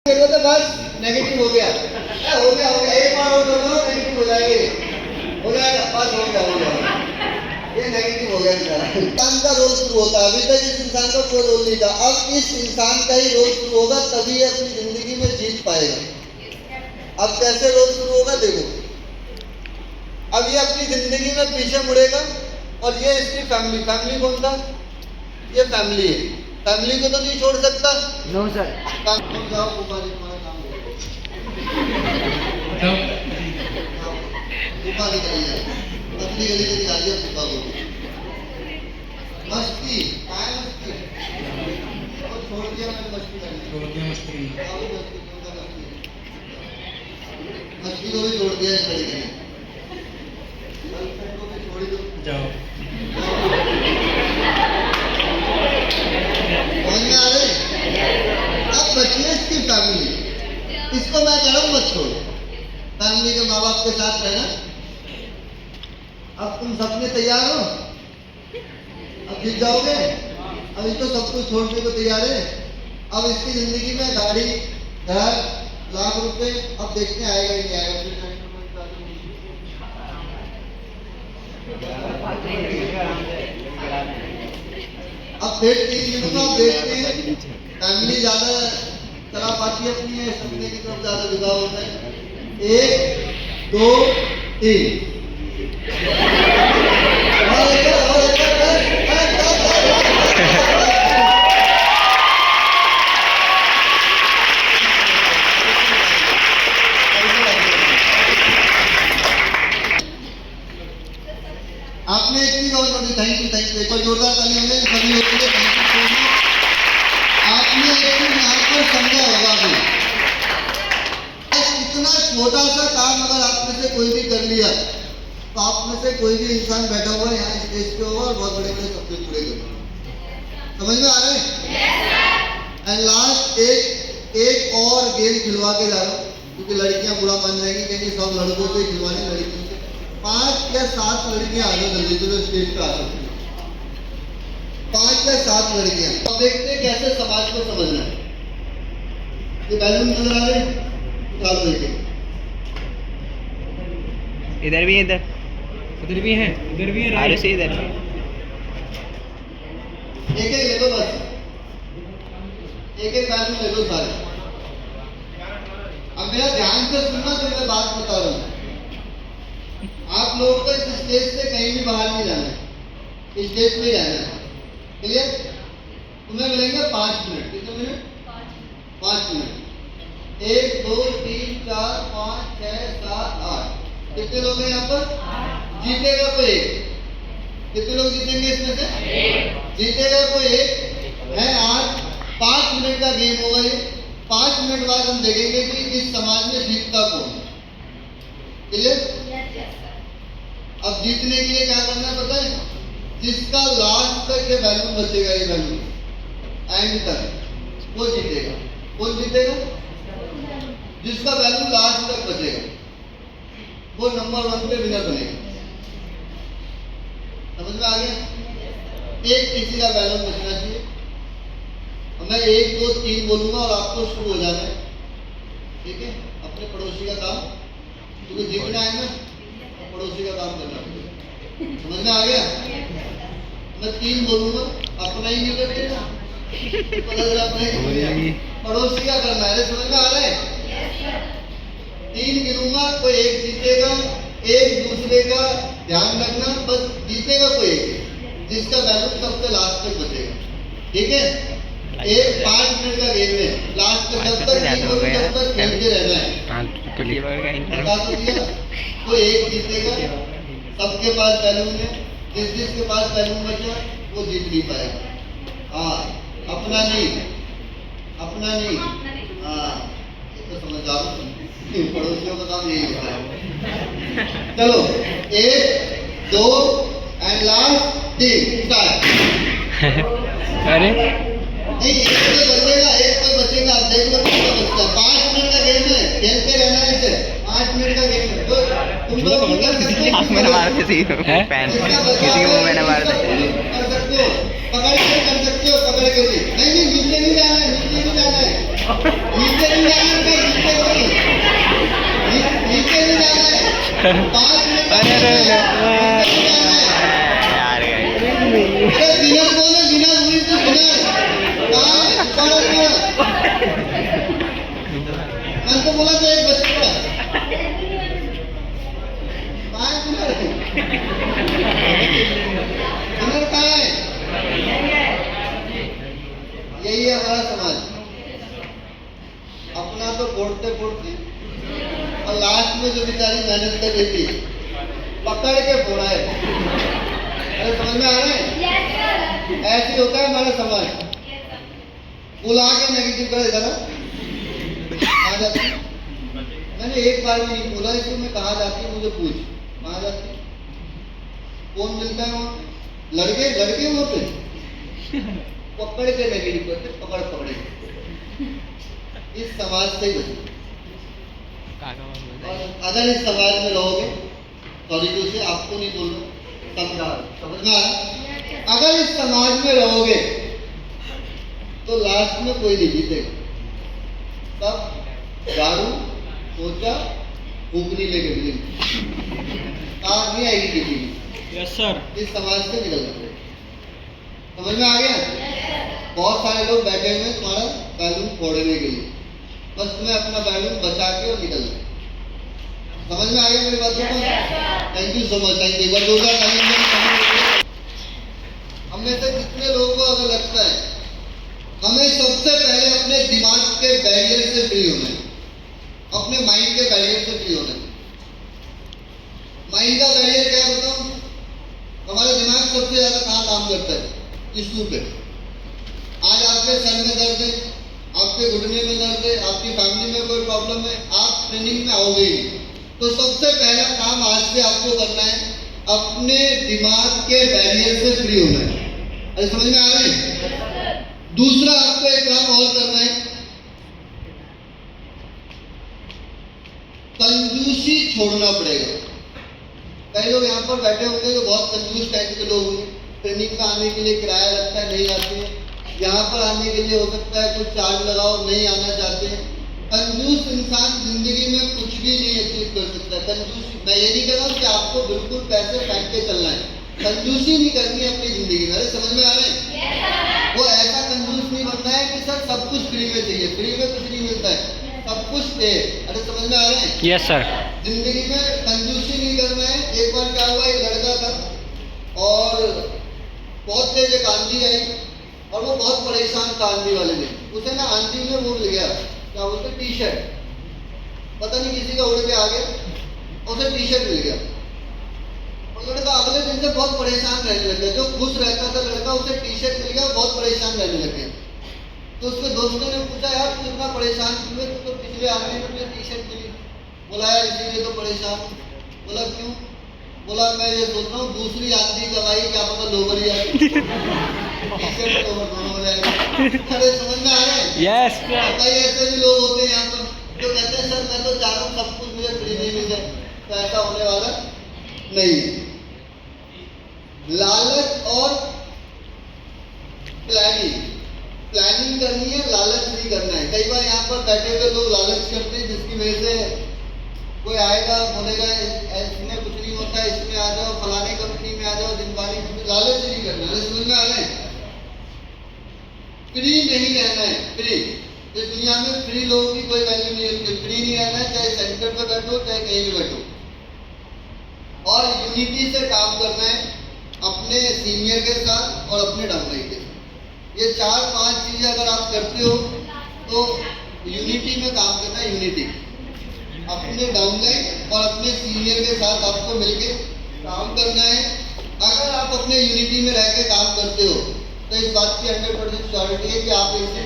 तो बस नेगेटिव हो गया, हो गया एक बार और दोनों नेगेटिव हो जाएगा बस हो गया ये नेगेटिव हो गया बेचारा। इंसान का रोल शुरू होता है, अभी तक इस इंसान का कोई रोल नहीं था, अब इस इंसान का ही रोल शुरू होगा, तभी अपनी जिंदगी में जीत पाएगा। अब कैसे रोल शुरू होगा देखो, अब ये अपनी जिंदगी में पीछे मुड़ेगा और ये इसकी फैमिली कौन था, ये फैमिली है, फैमिली को तो नहीं छोड़ सकता। No sir. जाओ तुम्हारा काम फूफा निकलिए, पतली गली से निकालिए फूफा को। मस्ती काय मस्ती और छोड़ दिया मैंने मस्ती करनी, मस्ती को भी छोड़ दिया इस लड़के ने, गर्लफ्रेंड को भी छोड़ दो जाओ। अब बचिए इसकी फैमिली, इसको मैं कह रहा हूँ मत छोड़ो, फैमिली के माँ बाप के साथ रहना। अब तुम सपने तैयार हो, अब जीत जाओगे, अब इसको सब कुछ छोड़ने को तैयार है। अब इसकी जिंदगी में गाड़ी घर लाख रुपए अब देखने आएगा ही नहीं आएगा। अब फिर 3 दिनों में आप देखते हैं फैमिली ज्यादा चला पाती अपनी है, सपने की तरफ ज्यादा झुकाव होता है। 1 2 3 आपने एक चीज और नोटिस, थैंक यू एक और जोरदार ताली होंगे सभी लोगों के लिए, थैंक यू। आपने एक चीज यहाँ पर समझा होगा अभी, इतना छोटा सा काम अगर आप में से कोई भी कर लिया तो आप में से कोई भी इंसान बैठा हुआ है यहाँ स्टेज पे होगा और बहुत बड़े बड़े सपने पूरे करेगा। समझ में आ रहे हैं? एंड लास्ट एक और गेम खिलवा के जा रहा हूँ, क्योंकि लड़कियां बुरा मान जाएंगी, कहेंगी सब लड़कों से खिलवाने, लड़कियों से 5 या 7 लड़कियां आ जाओ जल्दी जो स्टेज पे आ सकती है, 5 या 7 लड़कियां। अब देखते हैं कैसे समाज को समझना है। ये बैलून नजर आ रहे हैं, उठा लो एक, इधर भी इधर भी है आगे से इधर एक ले लो बस, एक बैलून ले लो सारे। अब मेरा ध्यान से सुनना जो मैं बात बता रहा हूँ, आप लोगों को इस स्टेज से कहीं भी बाहर नहीं जाना है, स्टेज पे ही रहना है, क्लियर? तुम्हें मिलेंगे 5 मिनट, कितने मिनट? 5 मिनट। 1 2 3 4 5 6 7 8, कितने लोग हैं यहाँ पर? जीतेगा कोई एक, कितने लोग जीतेंगे इसमें से? जीतेगा कोई एक है। आज 5 मिनट का गेम होगा ये, 5 मिनट बाद हम देखेंगे कि इस समाज में जीतता कौन, क्लियर? अब जीतने के लिए क्या करना है पता है? जिसका लास्ट तक ये बैलून बचेगा, ये बैलून एंड तक, वो जीतेगा। कौन जीतेगा? जिसका बैलून लास्ट तक बचेगा वो नंबर 1 पे विनर बनेगा। समझ में आ गया? एक किसी का बैलून बचना चाहिए, मैं 1 2 3 बोलूंगा और आपको शुरू हो जाना है, ठीक है? अपने पड़ोसी का काम, क्योंकि जीतना है ना, पड़ोसी का काम करना पड़ेगा। समझ में आ गया? मैं 3 बोलूंगा, अपना ही नहीं करते ना, पता चला अपने पड़ोसी का करना है। समझ में आ रहा है? 3 गिनूंगा, कोई एक जीतेगा, एक दूसरे का ध्यान रखना, बस जीतेगा कोई एक, जिसका बैलून सबसे लास्ट तक बचेगा, ठीक है? एक 5 मिनट का गेम है, लास्ट तक जब तक खेलते रहना है। बता तो दिया, कोई एक जीतेगा, सबके पास बैलून है, जिसके पास बैलून बचा वो जीत नहीं पाएगा। हाँ, अपना नहीं, हाँ ये तो समझदार, पड़ोसियों का काम यही होता है। चलो 1 2 एंड लास्ट 3 स्टार्ट। अरे नहीं, एक कोई बचेगा, देख लो कितना बचता है। 5 मिनट का गेम है, खेलते रहना है इसे, 5 मिनट का गेम है। तो तुम लोग भी कर सकते हो, मैंने मार किसी को पैन, किसी को मैंने मार दिया, कर सकते हो, पकड़ के कर सकते हो, पकड़ के भी नहीं, नीचे नहीं जाना है, नीचे नहीं जाना है, नीचे नहीं जाना मिनट अरे अरे अरे विनर कौन है? विनर हुई तो विनर कहाँ है? मैंने तो बोला था एक बच्चे का कहाँ है विनर? विनर कहाँ है? यही है हमारा समाज। अपना तो फोड़ते फोड़ते और लास्ट में जो बेचारी मेहनत कर रही थी पकड़ के फोड़ा है। अरे समझ में आ रहा है? ऐसे ही होता है हमारा समाज। बुला के नेगेटिव कर देता ना कहाँ जाती? मैंने एक बार भी नहीं बोला इसको, मैं कहाँ जाती हूँ मुझे पूछ, कहाँ जाती? कौन मिलता है वहाँ पे? लड़के लड़के वहाँ पे पकड़ के नेगेटिव करते, पकड़ पकड़े। इस समाज से बचो। और अगर इस समाज में रहोगे, सॉरी टू से आपको नहीं बोल रहा, समझ में आया? अगर इस समाज में रहोगे तो लास्ट में कोई नहीं जीतेगा। तब दारू सोचा फूकनी लेके मिलेंगे, कार नहीं आएगी किसी की। Yes sir. इस समाज से निकलना पड़ेगा। समझ में आ गया? बहुत सारे लोग बैठे हुए हैं तुम्हारा बैलून फोड़ने के लिए, बस तुम्हें अपना बैलून बचा के और निकलना है। समझ में आ गया मेरी बात को? Thank you so much, thank you. हम में से कितने लोगों को अगर लगता है हमें सबसे पहले अपने दिमाग के बैरियर से फ्री होना है, अपने माइंड के बैरियर से फ्री होना है। माइंड का बैरियर क्या है बताओ? हमारा दिमाग सबसे ज्यादा कहाँ काम करता है? टिश्यू पे। आज आपके सर में दर्द है, आपके घुटने में दर्द है, आपकी फैमिली में कोई प्रॉब्लम है, आप ट्रेनिंग में आओगे ही। तो सबसे पहला काम आज से आपको करना है, अपने दिमाग के बैरियर से फ्री होना है। अरे समझ में आ रहे हैं? दूसरा आपको एक काम और करना है, कंजूसी छोड़ना पड़ेगा। कई लोग यहाँ पर बैठे होंगे जो बहुत कंजूस टाइप के लोग होंगे। ट्रेनिंग में आने के लिए किराया लगता है, नहीं आते हैं। यहाँ पर आने के लिए हो सकता है कुछ चार्ज लगाओ, नहीं आना चाहते हैं। कंजूस इंसान जिंदगी में कुछ भी नहीं अचीव कर सकता। कंजूसी, मैं ये नहीं कह रहा हूँ कि आपको बिल्कुल पैसे फेंक के चलना है, कंजूसी नहीं करनी है अपनी जिंदगी में। अरे समझ में आ रहे हैं? वो ऐसा कंजूस नहीं बनना है कि सर सब कुछ फ्री में चाहिए। फ्री में कुछ नहीं मिलता है, सब कुछ है। अरे समझ में आ रहे हैं? Yes sir. जिंदगी में कंजूसी नहीं करना है। एक बार क्या हुआ, एक लड़का था और बहुत तेज एक आंधी आई और वो बहुत परेशान था आंधी वाले दिन। उसे ना आंधी में वो मिल गया, क्या बोलते, टी शर्ट, पता नहीं किसी का उड़ के आ गया, उसे टी शर्ट मिल गया। और लड़का अगले दिन से बहुत परेशान रहने लग गया। जो खुश रहता था लड़का, उसे टी शर्ट मिल गया, बहुत परेशान रहने लग गया। तो उसके दोस्तों ने पूछा, यार तू इतना परेशान क्यों है? तू तो पिछले आंधी में तुझे टी शर्ट मिली। बोला यार इसीलिए तो परेशान। बोला क्यों? बोला मैं ये सोच रहा हूँ दूसरी आंधी कब आई, क्या पता लोबर ही आएगी। टी शर्ट लोबर दोनों हो जाएगा। अरे समझ में आ रहा है? यस। कई ऐसे भी लोग होते हैं यहाँ पर जो कहते हैं सर मैं तो चाह रहा हूँ सब कुछ मुझे फ्री नहीं मिल जाए। तो ऐसा होने वाला नहीं है। लालच और प्लानिंग, प्लानिंग करनी है, लालच नहीं करना है। कई बार यहाँ पर बैठे हुए लोग लालच करते हैं, जिसकी वजह से कोई आएगा बोलेगा इसमें कुछ नहीं होता, इसमें आ जाओ, फलाने कंपनी में आ जाओ, जिनवानी कंपनी। लालच नहीं करना है। समझ में आ रहे हैं? फ्री नहीं रहना है, फ्री। इस दुनिया में फ्री लोगों की कोई वैल्यू नहीं होती। फ्री नहीं रहना है, चाहे सेंटर पे बैठो चाहे कहीं भी बैठो। और यूनिटी से काम करना है, अपने सीनियर के साथ और अपने डाउनलाइन के साथ। ये 4-5 चीजें अगर आप करते हो तो यूनिटी में काम करना है। यूनिटी, अपने डाउनलाइन और अपने सीनियर के साथ आपको मिलके काम करना है। अगर आप अपने यूनिटी में रह के काम करते हो तो इस बात की 100% श्योरिटी है कि आप एक दिन